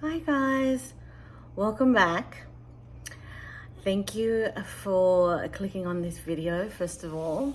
Hi guys, welcome back. Thank you for clicking on this video. First of all,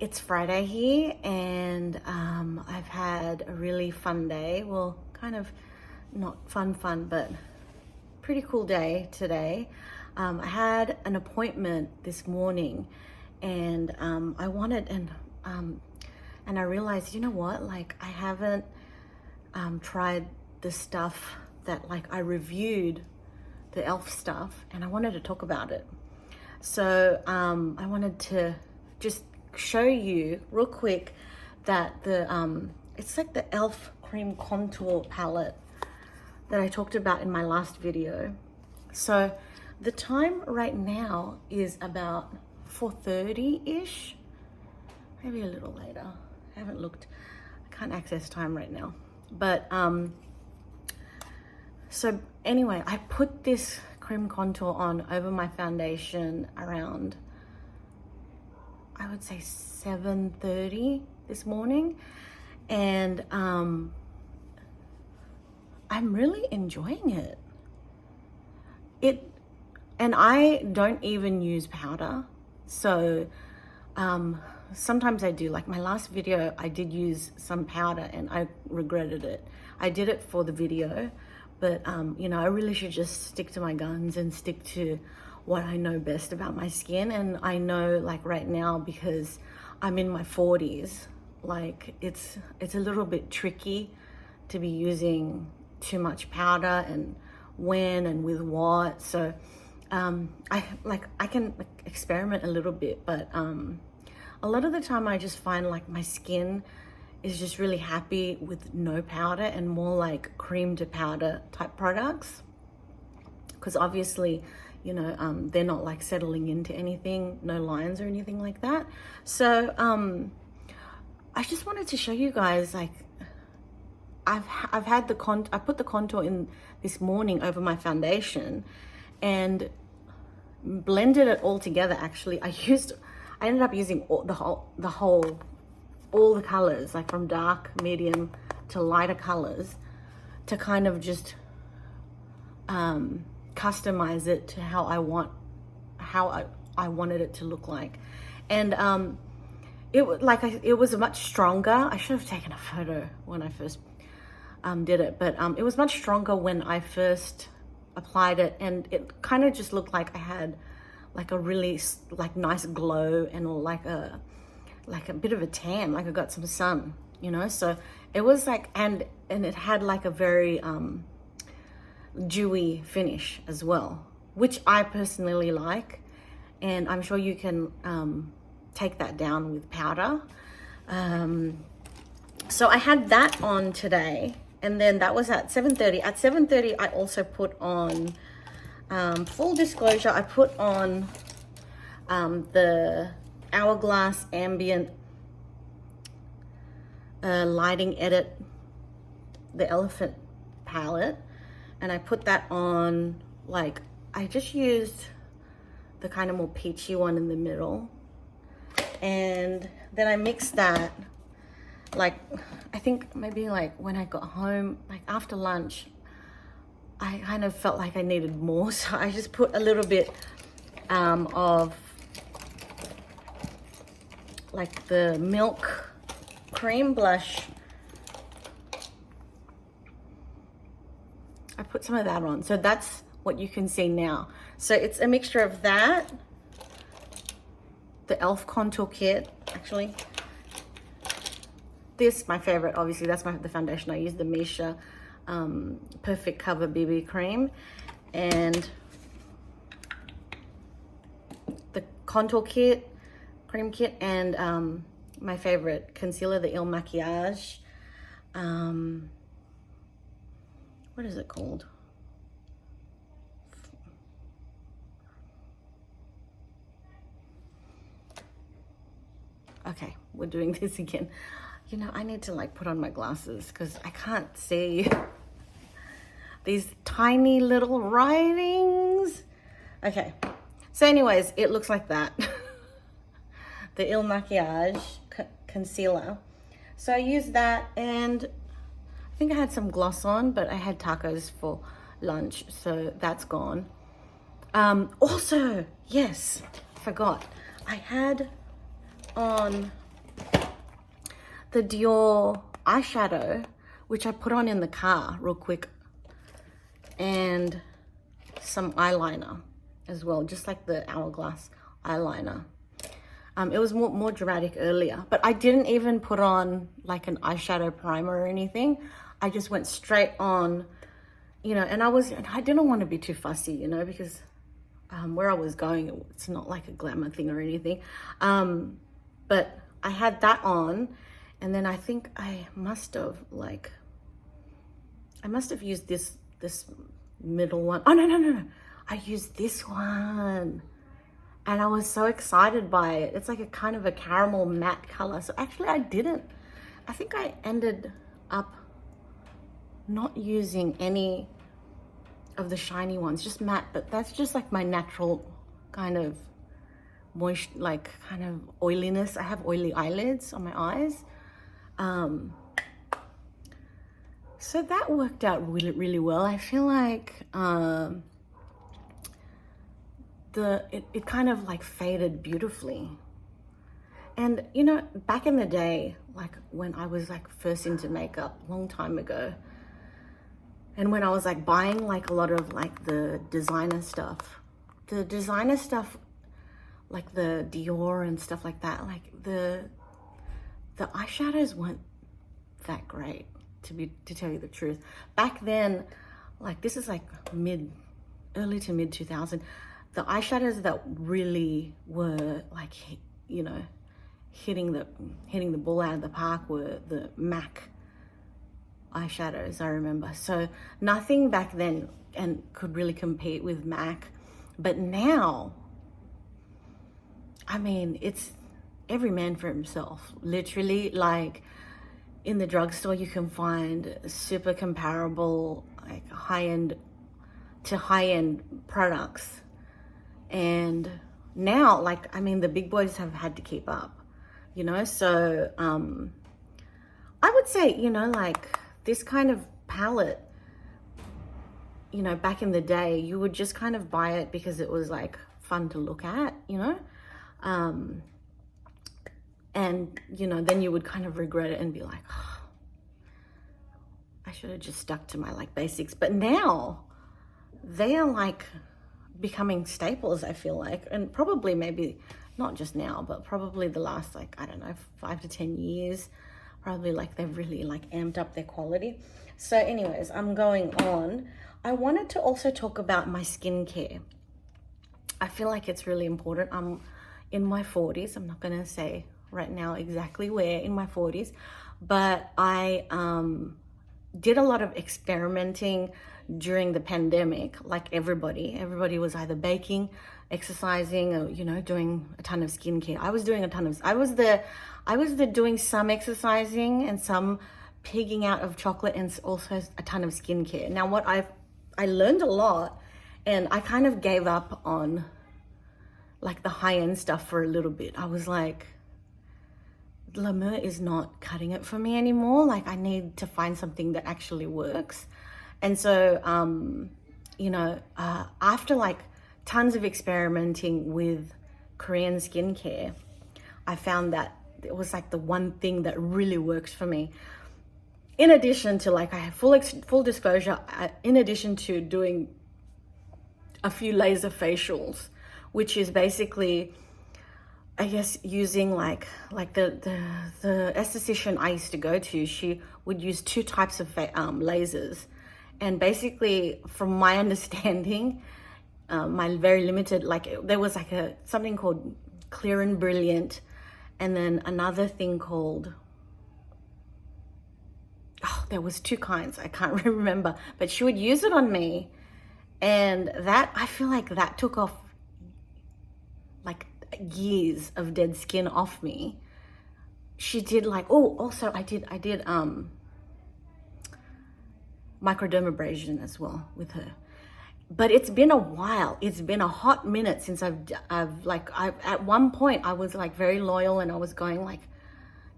it's Friday here and I've had a really fun day. Well, kind of not fun, but pretty cool day today. I had an appointment this morning and I wanted and I realized, you know what, like I haven't tried the stuff that I reviewed, the e.l.f. stuff, and I wanted to talk about it. So I wanted to just show you real quick that the it's like the e.l.f. cream contour palette that I talked about in my last video. So the time right now is about 4:30-ish, maybe a little later. I haven't looked, I can't access time right now. But so anyway, I put this cream contour on over my foundation around, I would say 7:30 this morning, and I'm really enjoying it. And I don't even use powder, so sometimes I do. Like my last video, I did use some powder and I regretted it. I did it for the video, but you know, I really should just stick to my guns and stick to what I know best about my skin. And I know, like right now, because I'm in my 40s, like it's a little bit tricky to be using too much powder and when and with what. So I can experiment a little bit, but a lot of the time I just find like my skin is just really happy with no powder and more like cream to powder type products, because obviously, you know, they're not like settling into anything, no lines or anything like that. So I just wanted to show you guys, like I've had I put the contour in this morning over my foundation and blended it all together. Actually, I ended up using all the colors, like from dark, medium to lighter colors, to kind of just customize it to how I wanted it to look like. And it was much stronger. I should have taken a photo when I first did it, but it was much stronger when I first applied it, and it kind of just looked like I had like a really like nice glow and like a bit of a tan, like I got some sun, you know. So it was like, and it had like a very dewy finish as well, which I personally like, and I'm sure you can take that down with powder. So I had that on today, and then that was at 7:30. At 7:30 I also put on, full disclosure, I put on the Hourglass Ambient Lighting Edit, the Elephant palette, and I put that on, like I just used the kind of more peachy one in the middle, and then I mixed that, like I think maybe like when I got home, like after lunch, I kind of felt like I needed more, so I just put a little bit of like the milk cream blush. I put some of that on, so that's what you can see now. So it's a mixture of that, the e.l.f. contour kit, actually. This, my favorite, obviously, that's the foundation I use, the Misha Perfect Cover BB Cream, and the contour kit, cream kit, and my favorite concealer, the Il Makiage. What is it called? Okay, we're doing this again. You know, I need to like put on my glasses because I can't see these tiny little writings. Okay, so anyways, it looks like that. The Il Makiage concealer. So I use that, and I think I had some gloss on, but I had tacos for lunch, so that's gone. Also, yes, forgot. I had on the Dior eyeshadow, which I put on in the car real quick, and some eyeliner as well, just like the Hourglass eyeliner. It was more dramatic earlier, but I didn't even put on like an eyeshadow primer or anything. I just went straight on, you know, and I didn't want to be too fussy, you know, because where I was going, it's not like a glamour thing or anything. But I had that on, and then I think I must have used this middle one. Oh, no. I used this one. And I was so excited by it. It's like a kind of a caramel matte color. So actually I didn't. I think I ended up not using any of the shiny ones, just matte, but that's just like my natural kind of moist, like kind of oiliness. I have oily eyelids on my eyes. So that worked out really, really well. I feel like it kind of like faded beautifully. And you know, back in the day, like when I was like first into makeup a long time ago, and when I was like buying like a lot of like the designer stuff, like the Dior and stuff like that, like the eyeshadows weren't that great, to tell you the truth. Back then, like this is like early to mid 2000, the eyeshadows that really were like, you know, hitting the ball out of the park were the MAC eyeshadows, I remember. So nothing back then and could really compete with MAC. But now, I mean, it's every man for himself. Literally, like in the drugstore, you can find super comparable, like high-end products. And now, like, I mean, the big boys have had to keep up, you know? So I would say, you know, like this kind of palette, you know, back in the day, you would just kind of buy it because it was like fun to look at, you know? And, you know, then you would kind of regret it and be like, oh, I should have just stuck to my like basics. But now they are like becoming staples, I feel like, and probably maybe not just now, but probably the last like, I don't know, 5 to 10 years, probably like they've really like amped up their quality. So anyways, I'm going on. I wanted to also talk about my skincare. I feel like it's really important. I'm in my 40s. I'm not going to say right now exactly where in my 40s, but I did a lot of experimenting during the pandemic. Like everybody was either baking, exercising, or, you know, doing a ton of skincare. I was doing some exercising and some pigging out of chocolate, and also a ton of skincare. Now what I learned a lot, and I kind of gave up on like the high-end stuff for a little bit. I was like, La Mer is not cutting it for me anymore. Like I need to find something that actually works. And so, you know, after like tons of experimenting with Korean skincare, I found that it was like the one thing that really works for me. In addition to, like, I have full disclosure, in addition to doing a few laser facials, which is basically, I guess, using like the esthetician I used to go to, she would use 2 types of lasers. And basically, from my understanding, my very limited, like there was like something called Clear and Brilliant, and then another thing called, oh, there was 2 kinds, I can't remember, but she would use it on me, and that, I feel like that took off like years of dead skin off me. She did like, oh, also I did microdermabrasion as well with her. But it's been a while. It's been a hot minute since I've at one point I was like very loyal, and I was going like,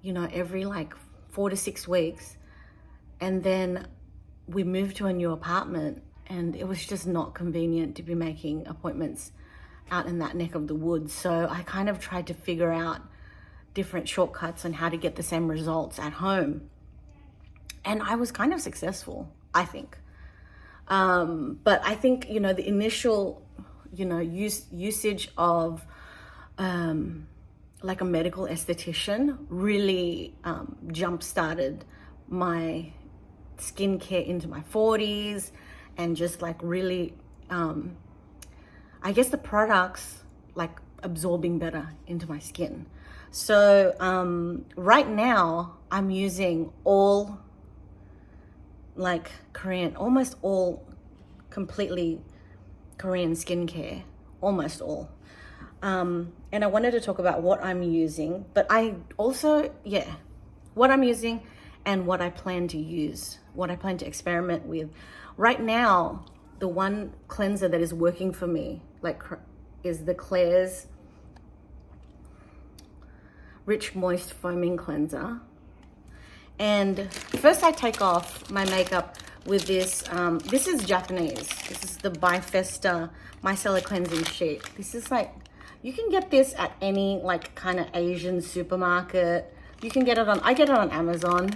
you know, every like 4 to 6 weeks. And then we moved to a new apartment, and it was just not convenient to be making appointments out in that neck of the woods. So I kind of tried to figure out different shortcuts on how to get the same results at home. And I was kind of successful, I think. But I think, the initial, usage of like a medical esthetician really jump-started my skincare into my 40s, and just like really, I guess the products like absorbing better into my skin. So right now I'm using all like Korean, almost all completely Korean skincare, almost all. And I wanted to talk about what I'm using, but I also, what I'm using and what I plan to use, what I plan to experiment with. Right now, the one cleanser that is working for me, is the Klairs Rich Moist Foaming Cleanser. And first I take off my makeup with this, this is Japanese. This is the Bifesta Micellar Cleansing Sheet. This is like, you can get this at any like kind of Asian supermarket. You can get it on, I get it on Amazon,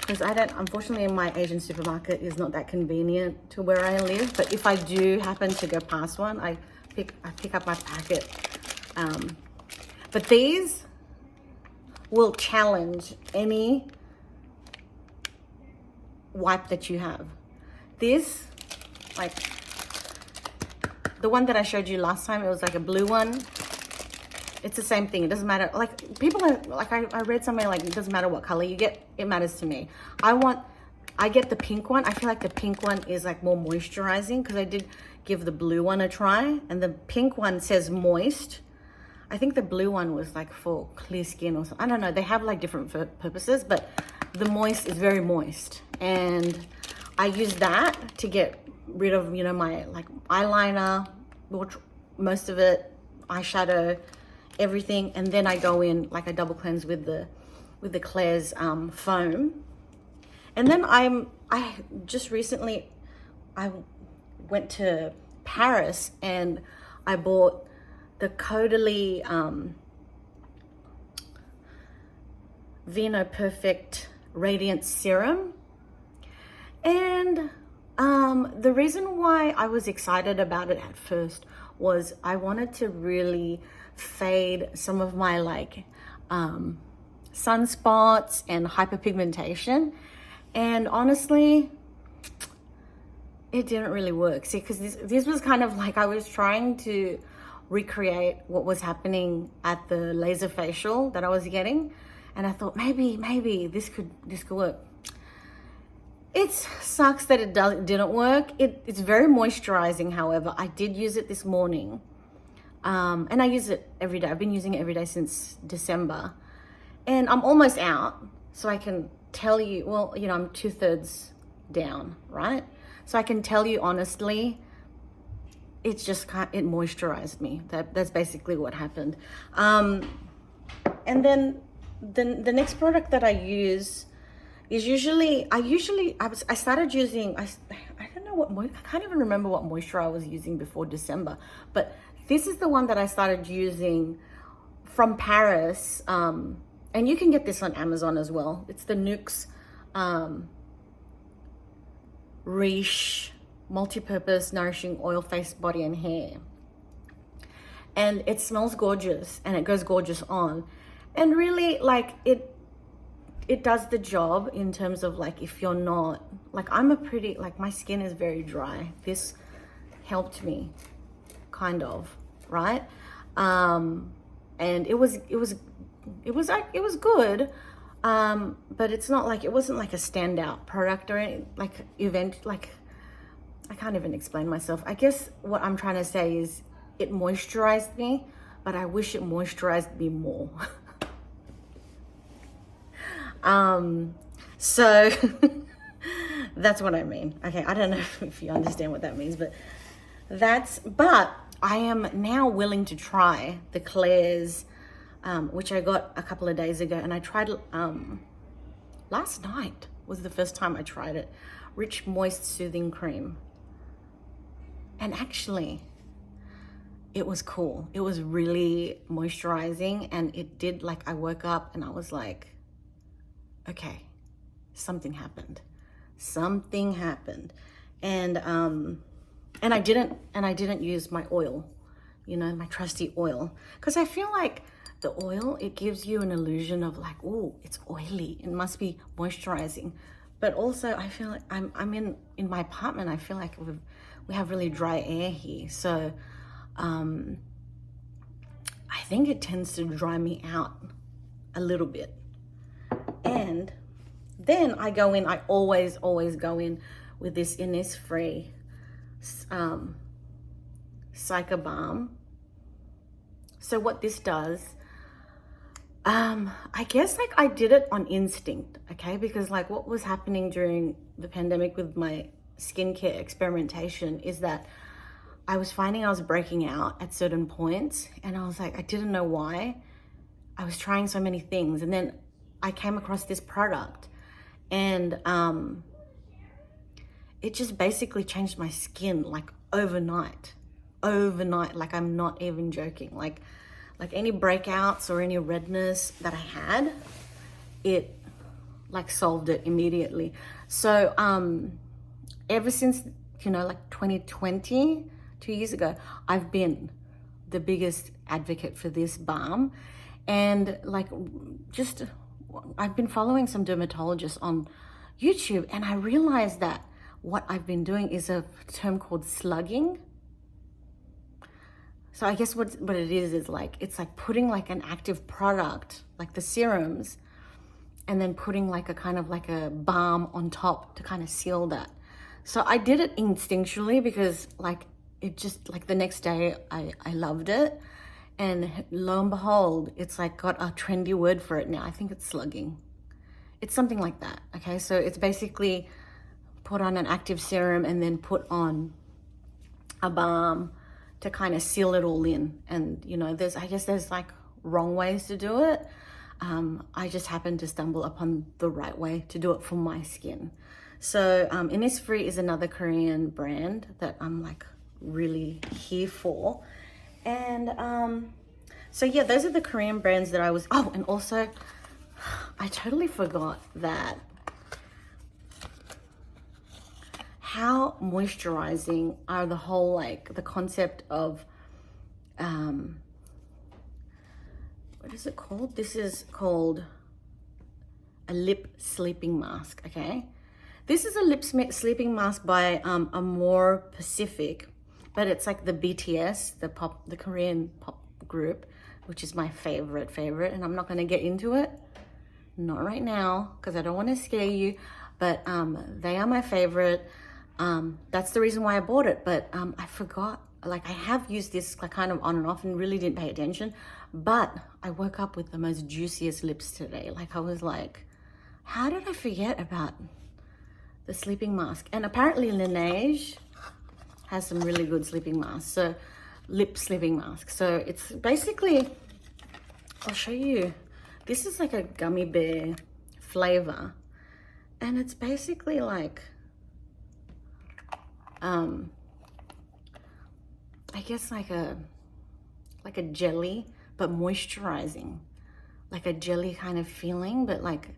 because unfortunately my Asian supermarket is not that convenient to where I live. But if I do happen to go past one, I pick up my packet. But these will challenge any wipe that you have. This, like the one that I showed you last time, it was like a blue one. It's the same thing. It doesn't matter. Like people are like, I read somewhere like it doesn't matter what color you get, it matters to me. I get the pink one. I feel like the pink one is like more moisturizing, because I did give the blue one a try, and the pink one says moist. I think the blue one was like for clear skin or something. I don't know. They have like different purposes, but the moist is very moist. And I use that to get rid of, my like eyeliner, most of it, eyeshadow, everything. And then I go in like a double cleanse with the Klairs foam. And then I just recently, I went to Paris and I bought the Caudalie Vino Perfect Radiant Serum. And the reason why I was excited about it at first was I wanted to really fade some of my like sunspots and hyperpigmentation. And honestly, it didn't really work. See, because this was kind of like I was trying to recreate what was happening at the laser facial that I was getting, and I thought maybe this could work. It sucks that it didn't work. It's very moisturizing. However, I did use it this morning, and I use it every day. I've been using it every day since December, and I'm almost out, so I can tell you. Well, I'm 2/3 down, right? So I can tell you honestly, it's just it moisturized me. That's basically what happened. And then the next product that I use is I started using, I don't know what, I can't even remember what moisturizer I was using before December, but this is the one that I started using from Paris. And you can get this on Amazon as well. It's the Nuxe Riche Multi-Purpose Nourishing Oil Face, Body and Hair. And it smells gorgeous, and it goes gorgeous on. And really, like, it does the job in terms of like, if you're not, like, my skin is very dry. This helped me, kind of, right? And it was good. But it's not like, it wasn't like a standout product or any like event, like, I can't even explain myself. I guess what I'm trying to say is it moisturized me, but I wish it moisturized me more. So that's what I mean. Okay, I don't know if you understand what that means, but I am now willing to try the Klairs, which I got a couple of days ago, and I tried last night was the first time I tried it. Rich Moist Soothing Cream. And actually, it was cool. It was really moisturizing, and it did, like, I woke up and I was like, okay, something happened. Something happened. And I didn't use my oil, you know, my trusty oil, because I feel like the oil, it gives you an illusion of like, oh, it's oily, it must be moisturizing. But also I feel like I'm in my apartment, I feel like we have really dry air here. So I think it tends to dry me out a little bit. And then I go in, I always go in with this Innisfree Psycho Balm. So what this does, I guess like I did it on instinct, okay? Because like what was happening during the pandemic with my skincare experimentation is that I was finding I was breaking out at certain points, and I was like, I didn't know why. I was trying so many things, and then I came across this product, and it just basically changed my skin like overnight, like I'm not even joking. Like any breakouts or any redness that I had, it like solved it immediately. So ever since, you know, like 2020, 2 years ago, I've been the biggest advocate for this balm. And like just I've been following some dermatologists on YouTube, and I realized that what I've been doing is a term called slugging. So I guess what it is like, it's like putting like an active product, like the serums, and then putting like a kind of like a balm on top to kind of seal that. So I did it instinctually because like it just like the next day I loved it. And lo and behold, it's like got a trendy word for it now. I think it's slugging. It's something like that, okay? So it's basically put on an active serum and then put on a balm to kind of seal it all in. And, you know, I guess there's like wrong ways to do it. I just happened to stumble upon the right way to do it for my skin. So Innisfree is another Korean brand that I'm like really here for. And so yeah, those are the Korean brands that I was, oh, and also I totally forgot that how moisturizing are the whole, like the concept of, what is it called? This is called a lip sleeping mask, okay? This is a lip sleeping mask by Amore Pacific, but it's like the BTS, the Korean pop group, which is my favorite, and I'm not gonna get into it, not right now, because I don't want to scare you, but they are my favorite. That's the reason why I bought it, but I forgot, like I have used this like kind of on and off and really didn't pay attention, but I woke up with the most juiciest lips today. Like I was like, how did I forget about the sleeping mask? And apparently Laneige has some really good sleeping masks, so lip sleeping mask. So it's basically, I'll show you, this is like a gummy bear flavor, and it's basically like I guess like a jelly, but moisturizing, like a jelly kind of feeling, but like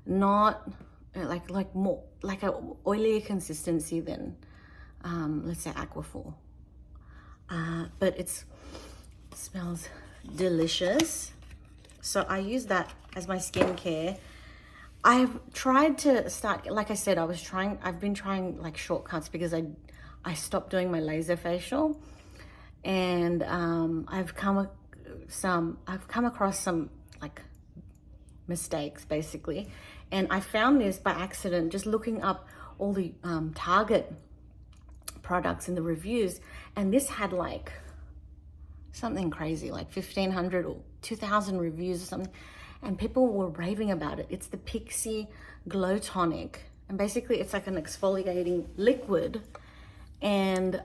not like more like a oily consistency than let's say Aquaphor, but it smells delicious. So I use that as my skincare. I've tried to start, like I said, I've been trying like shortcuts because I stopped doing my laser facial, and I've come across some like mistakes basically, and I found this by accident just looking up all the Target products in the reviews, and this had like something crazy like 1,500 or 2,000 reviews or something, and people were raving about it. It's the Pixie Glow Tonic, and basically it's like an exfoliating liquid, and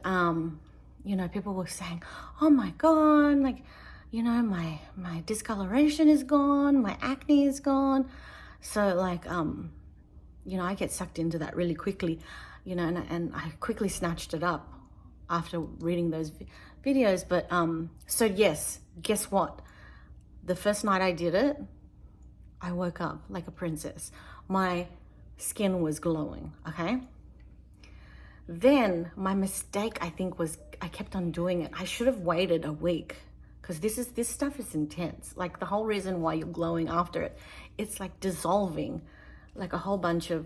you know, people were saying, oh my god, like, you know, my discoloration is gone, my acne is gone. So like you know, I get sucked into that really quickly, you know, and I quickly snatched it up after reading those videos. But so yes, guess what? The first night I did it, I woke up like a princess. My skin was glowing, okay? Then my mistake, I think, was I kept on doing it. I should have waited a week, because this stuff is intense. Like, the whole reason why you're glowing after it, it's like dissolving like a whole bunch of